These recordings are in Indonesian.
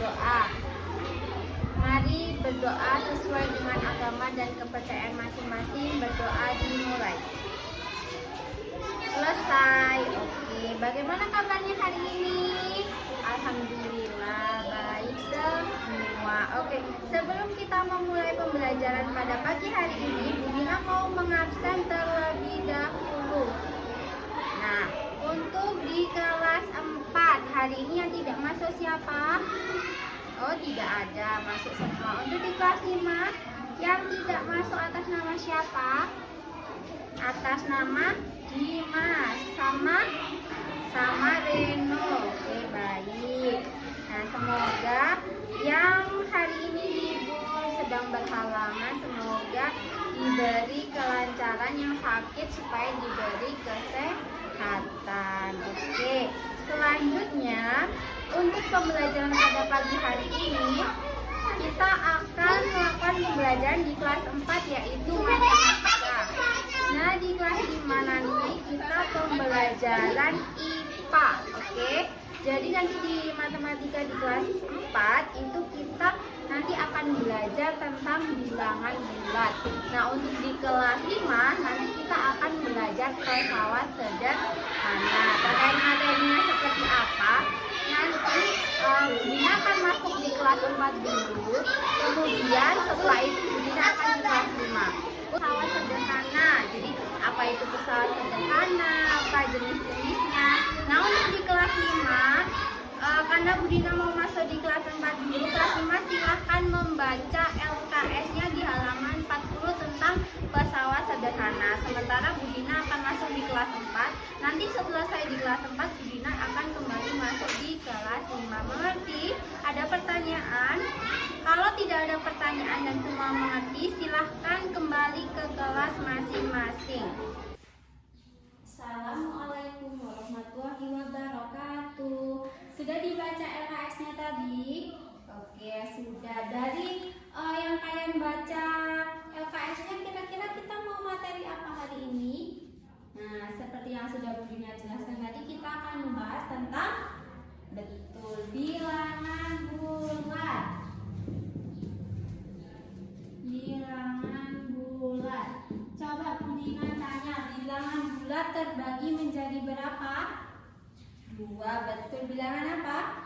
berdoa. Mari berdoa sesuai dengan agama dan kepercayaan masing-masing. Berdoa dimulai. Selesai. Oke, bagaimana kabarnya hari ini? Alhamdulillah baik semua. Oke, sebelum kita memulai pembelajaran pada pagi hari ini, Bu Dina mau mengabsen terlebih dahulu. Nah, untuk di kelas 4 hari ini yang tidak masuk siapa? Oh, tidak ada, masuk semua. Untuk di kelas 5 yang tidak masuk atas nama siapa? Atas nama Dimas sama Reno. Oke, baik. Nah, semoga yang hari ini libur sedang berhalangan, semoga diberi kelancaran, yang sakit supaya diberi kesehatan. Oke, selanjutnya untuk pembelajaran pada pagi hari ini kita akan melakukan pembelajaran di kelas 4 yaitu matematika. Nah, di kelas 5 nanti kita pembelajaran IPA. Oke. Jadi nanti di matematika di kelas 4 itu kita nanti akan belajar tentang bilangan bulat. Nah, untuk di kelas 5 nanti kita akan belajar pesawat sederhana. Terkait materinya seperti apa? Nanti Dina akan masuk di kelas 4 dulu. Kemudian setelah itu Dina akan di kelas 5. Pesawat sederhana. Jadi apa itu pesawat sederhana? Apa jenis-jenisnya? Nah, untuk di kelas 5 karena Bu Dina mau masuk di kelas 4 dulu, kelas 5 silahkan membaca LKS-nya di halaman 40 tentang pesawat sederhana. Sementara Bu Dina akan masuk di kelas 4. Nanti setelah saya di kelas 4, Bu Dina akan kembali masuk di kelas 5. Mengerti? Ada pertanyaan? Kalau tidak ada pertanyaan dan semua mengerti, silahkan kembali ke kelas masing-masing. Assalamualaikum warahmatullahi wabarakatuh. Sudah dibaca LKS-nya tadi? Oke, sudah. Dari yang kalian baca LKS-nya, kira-kira kita mau materi apa hari ini? Nah, seperti yang sudah Bu Dina jelaskan tadi, kita akan membahas tentang bilangan bulat. Bilangan bulat. Coba Bu Dina tanya, bilangan bulat terbagi menjadi berapa? 2, betul. Bilangan apa?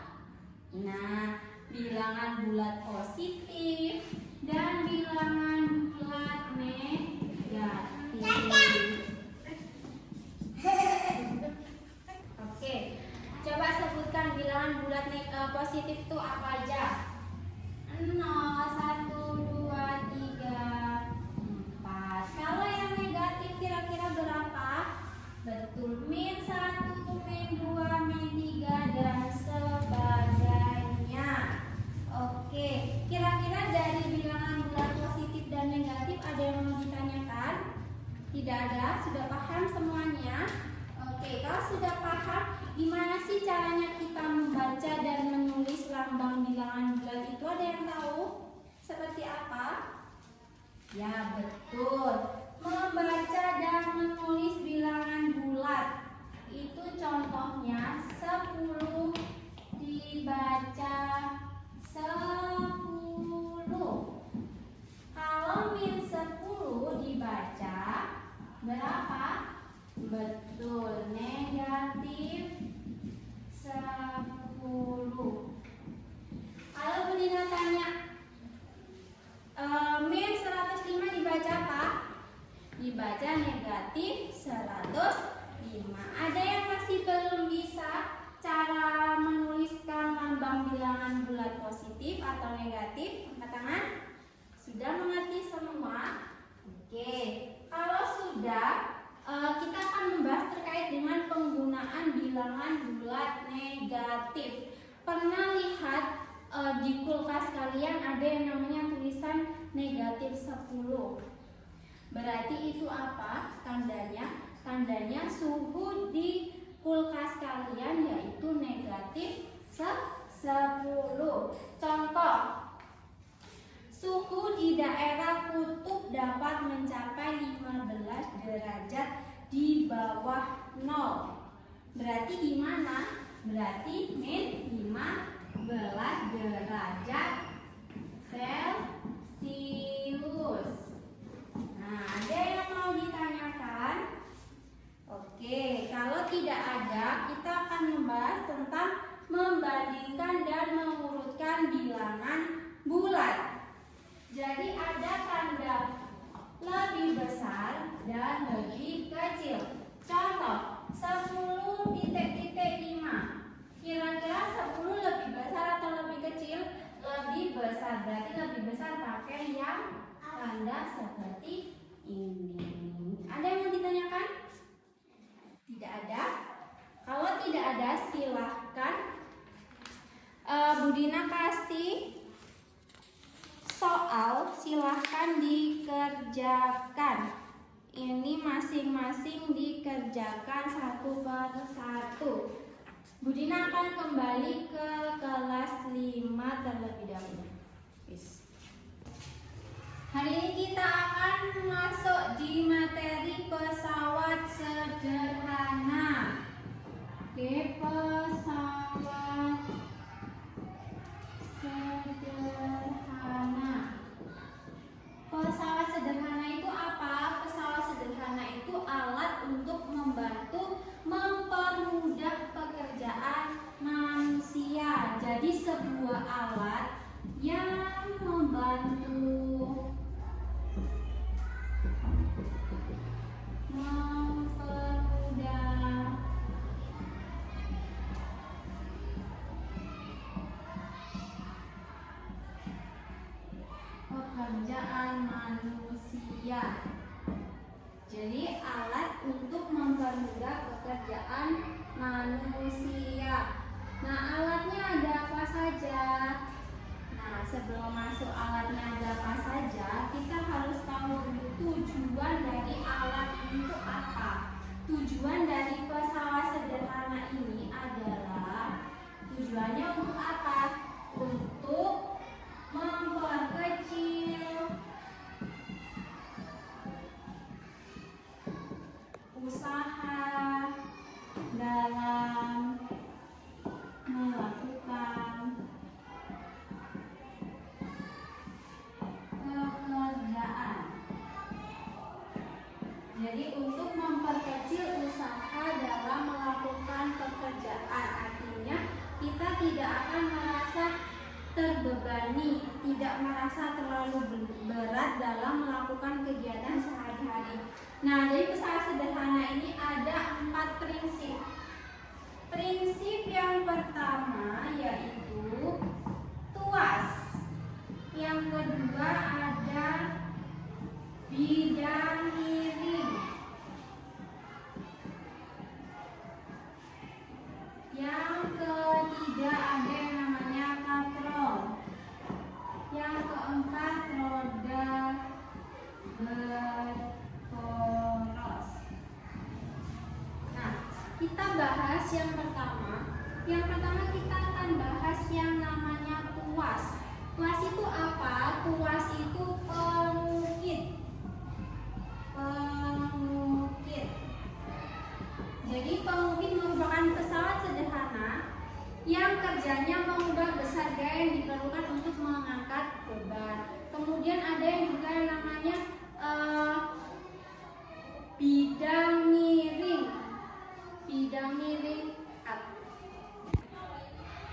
Nah, bilangan bulat positif dan bilangan bulat negatif. Oke, coba sebutkan bilangan bulat positif itu apa aja? 0, 1, 2, 3, 4. Kalau yang negatif kira-kira berapa? Betul, min 1, min 2, min 3, dan sebagainya. Oke, kira-kira dari bilangan bulat positif dan negatif ada yang mau ditanyakan? Tidak ada? Sudah paham semuanya? Oke, kalau sudah paham, gimana sih caranya kita membaca dan menulis lambang bilangan bulat itu? Ada yang tahu? Seperti apa? Ya, betul. Membaca dan menulis bilangan bulat itu contohnya 10 dibaca 10. Kalau min 10 dibaca berapa? Betul, negatif 10. Kalau Bu Dina tanya min 105 dibaca apa? Dibaca negatif 105. Ada yang masih belum bisa cara menuliskan lambang bilangan bulat positif atau negatif? Angkat tangan. Sudah mengerti semua? Oke, kalau sudah, kita akan membahas terkait dengan penggunaan bilangan bulat negatif. Pernah lihat di kulkas kalian ada yang namanya tulisan negatif 10. Berarti itu apa tandanya? Tandanya suhu di kulkas kalian yaitu negatif 10. Contoh, suhu di daerah kutub dapat mencapai 15 derajat di bawah 0. Berarti gimana? Berarti min 15 derajat. derajat Celcius. Nah, ada yang mau ditanyakan? Oke, kalau tidak ada, kita akan membahas tentang membandingkan dan mengurutkan bilangan bulat. Jadi ada tanda lebih besar dan lebih kecil. Contoh, 10.5. Kira-kira 10 lebih besar atau lebih kecil? Lebih besar, berarti lebih besar pakai yang tanda seperti ini. Ada yang mau ditanyakan? Tidak ada? Kalau tidak ada, silahkan Budina kasih soal, silahkan dikerjakan. Ini masing-masing dikerjakan satu per satu. Budina akan kembali ke kelas 5 terlebih dahulu. Hari ini kita akan masuk di materi pesawat sederhana. Oke, pesawat sederhana. Pesawat sederhana itu apa? Pesawat sederhana itu alat untuk membantu mempermudah pekerjaan manusia. Jadi sebuah alat yang membantu mempermudah pekerjaan manusia. Jadi alat untuk mempermudah pekerjaan manusia. Nah, alatnya ada apa saja? Nah, sebelum masuk alatnya ada apa saja, kita harus tahu dulu tujuan dari alat ini itu apa. Tujuan dari pesawat sederhana ini adalah tujuannya untuk apa? Untuk memperkecil usaha dalam melakukan pekerjaan. Jadi untuk memperkecil usaha dalam melakukan pekerjaan, artinya kita tidak akan merasa terbebani, tidak merasa terlalu berat dalam melakukan kegiatan sehari-hari. Nah, dari pesawat sederhana ini ada 4 prinsip. Prinsip yang pertama yaitu tuas. Yang kedua ada bidang miring. Yang ketiga ada yang namanya katrol. Yang keempat roda berporos. Nah, kita bahas yang pertama. Yang pertama kita akan bahas yang namanya tuas. Tuas itu apa? Tuas itu pengukit. Pengukit. Jadi pengukit merupakan pesawat sederhana yang kerjanya mengubah besar gaya yang diperlukan untuk mengangkat beban. Kemudian ada yang juga yang namanya bidang miring. Bidang miring.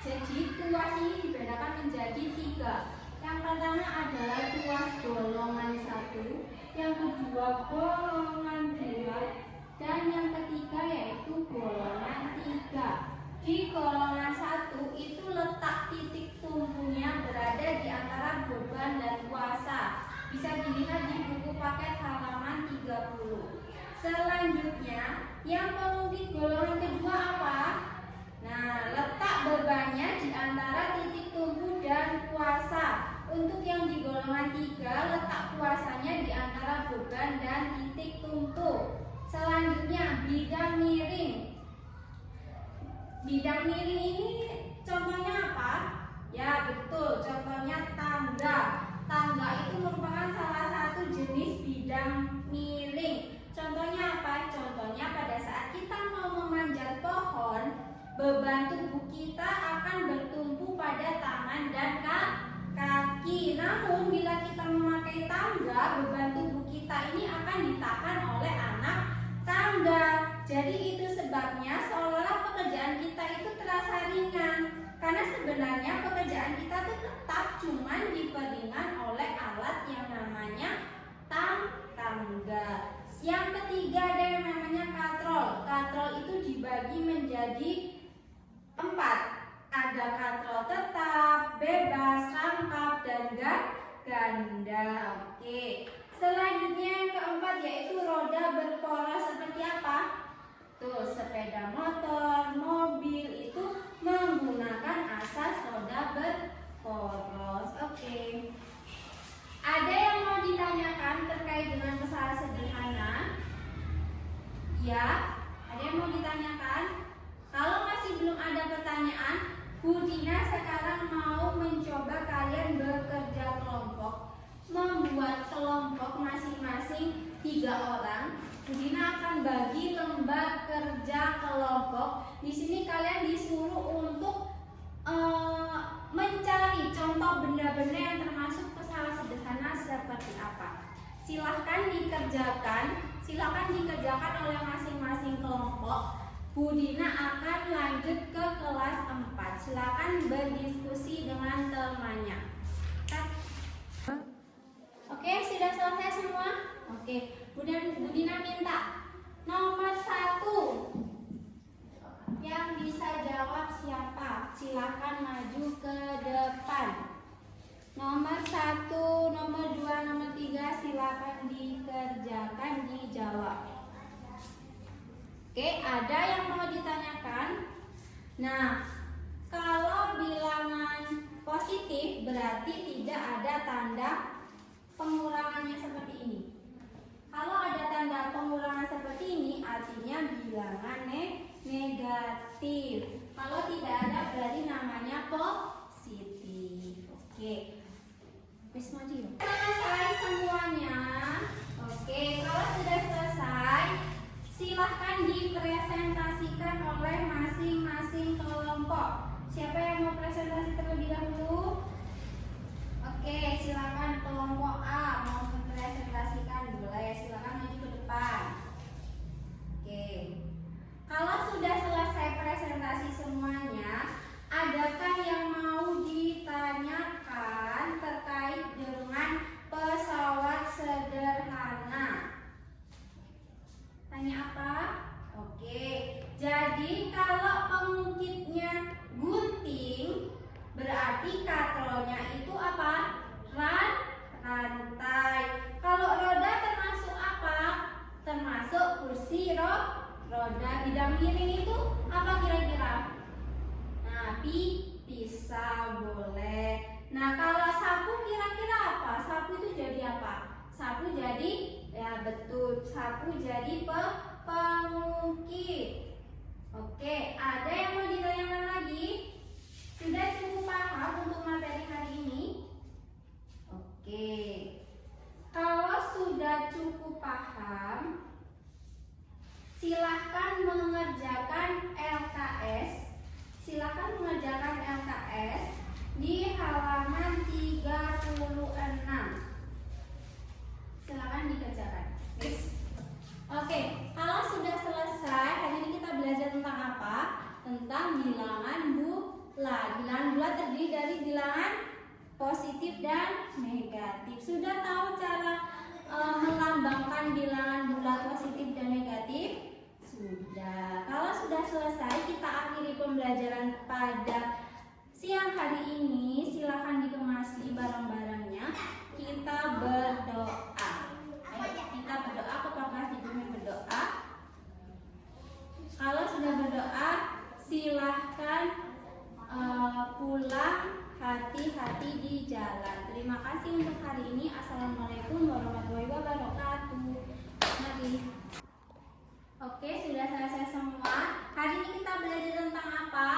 Jadi tuas ini dibedakan menjadi 3. Yang pertama adalah tuas golongan 1, yang kedua golongan 2, dan yang ketiga yaitu golongan 3. Di golongan 1 itu letak titik tumpunya berada di antara beban dan kuasa. Bisa dilihat di buku paket halaman 30. Selanjutnya, yang pengukit golongan kedua apa? Nah, letak bebannya di antara titik tumpu dan kuasa. Untuk yang di golongan 3, letak kuasanya di antara beban dan titik tumpu. Selanjutnya, bidang miring. Bidang miring ini contohnya apa? Ya, betul, contohnya tangga. Tangga itu merupakan salah satu jenis bidang miring. Contohnya apa? Contohnya pada saat kita mau memanjat pohon, beban tubuh kita akan bertumpu pada tangan dan kaki. tangga, beban tubuh kita ini akan ditahan oleh anak tangga. Jadi itu sebabnya seolah-olah pekerjaan kita itu terasa ringan. Karena sebenarnya pekerjaan kita itu tetap cuman diperingan oleh alat yang namanya tangga. Yang ketiga ada yang namanya katrol. Katrol itu dibagi menjadi 4. Ada katrol tetap, bebas, rangkap, dan ganda. Oke. Selanjutnya yang keempat yaitu roda berporos. Seperti apa? Tuh, sepeda motor, mobil itu menggunakan asas roda berporos. Oke. Ada yang mau ditanyakan terkait dengan masalah sederhana? Ya, ada yang mau ditanyakan? Kalau masih belum ada pertanyaan, Bu Dina sekarang mau mencoba kalian bekerja kelompok, membuat kelompok masing-masing 3 orang. Bu Dina akan bagi lembar kerja kelompok. Di sini kalian disuruh untuk mencari contoh benda-benda yang termasuk masalah sederhana seperti apa. Silahkan dikerjakan oleh masing-masing kelompok. Bu Dina akan lanjut ke kelas 4. Silakan berdiskusi dengan temannya. Oke, sudah selesai semua? Oke, Bu Dina minta nomor 1. Yang bisa jawab siapa? Silakan maju ke depan. Nomor 1, nomor 2, nomor 3 silakan dikerjakan, dijawab. Oke, ada yang mau ditanyakan? Nah, kalau bilangan positif berarti tidak ada tanda pengurangannya seperti ini. Kalau ada tanda pengurangan seperti ini artinya bilangan negatif. Kalau tidak ada berarti namanya positif. Oke. Wis maju. Selesai semuanya. Oke, kalau sudah selesai, silahkan dipresentasikan oleh masing-masing kelompok. Siapa yang mau presentasi terlebih dahulu? Oke, silakan kelompok A mau mempresentasikan, boleh silakan maju ke depan. Oke. Kalau sudah selesai presentasi semuanya, adakah yang mau ditanyakan terkait dengan pesawat sederhana? Tanya apa? Oke. Jadi kalau pengukitnya gunting, berarti katrolnya itu apa? Rantai. Kalau roda termasuk apa? Termasuk kursi roda. Bidang miring itu apa kira-kira? Nah, pisau boleh. Nah, kalau sapu kira-kira apa? Sapu itu jadi apa? Sapu jadi, ya betul, sapu jadi pengukit. Oke, ada yang mau ditanyakan lagi? Sudah cukup paham untuk materi hari ini? Oke. Kalau sudah cukup paham, silahkan mengerjakan LKS. Silahkan mengerjakan LKS di halaman 36. Silahkan dikerjakan. Yes. Oke, kalau sudah selesai, hari ini kita belajar tentang apa? Tentang bilangan bulat. Bilangan bulat terdiri dari bilangan positif dan negatif. Sudah tahu cara melambangkan bilangan bulat positif dan negatif? Sudah. Kalau sudah selesai, kita akhiri pembelajaran pada siang hari ini. Silakan dikemasi barang-barangnya. Kita berdoa. Ayo, kita berdoa kepada Ibu berdoa. Kalau sudah berdoa, silahkan pulang hati-hati di jalan. Terima kasih untuk hari ini. Assalamualaikum warahmatullahi wabarakatuh. Mari. Oke, sudah selesai semua. Hari ini kita belajar tentang apa?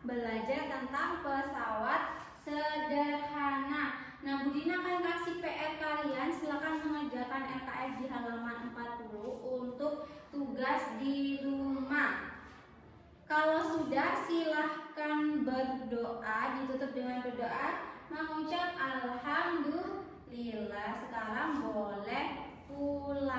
Belajar tentang pesawat sederhana. Nah, Bu Dina akan kasih PR kalian. Silakan mengerjakan LKS di halaman 40 untuk tugas di rumah. Kalau sudah, silahkan berdoa. Ditutup dengan berdoa, mengucap alhamdulillah. Lila sekarang boleh pulang.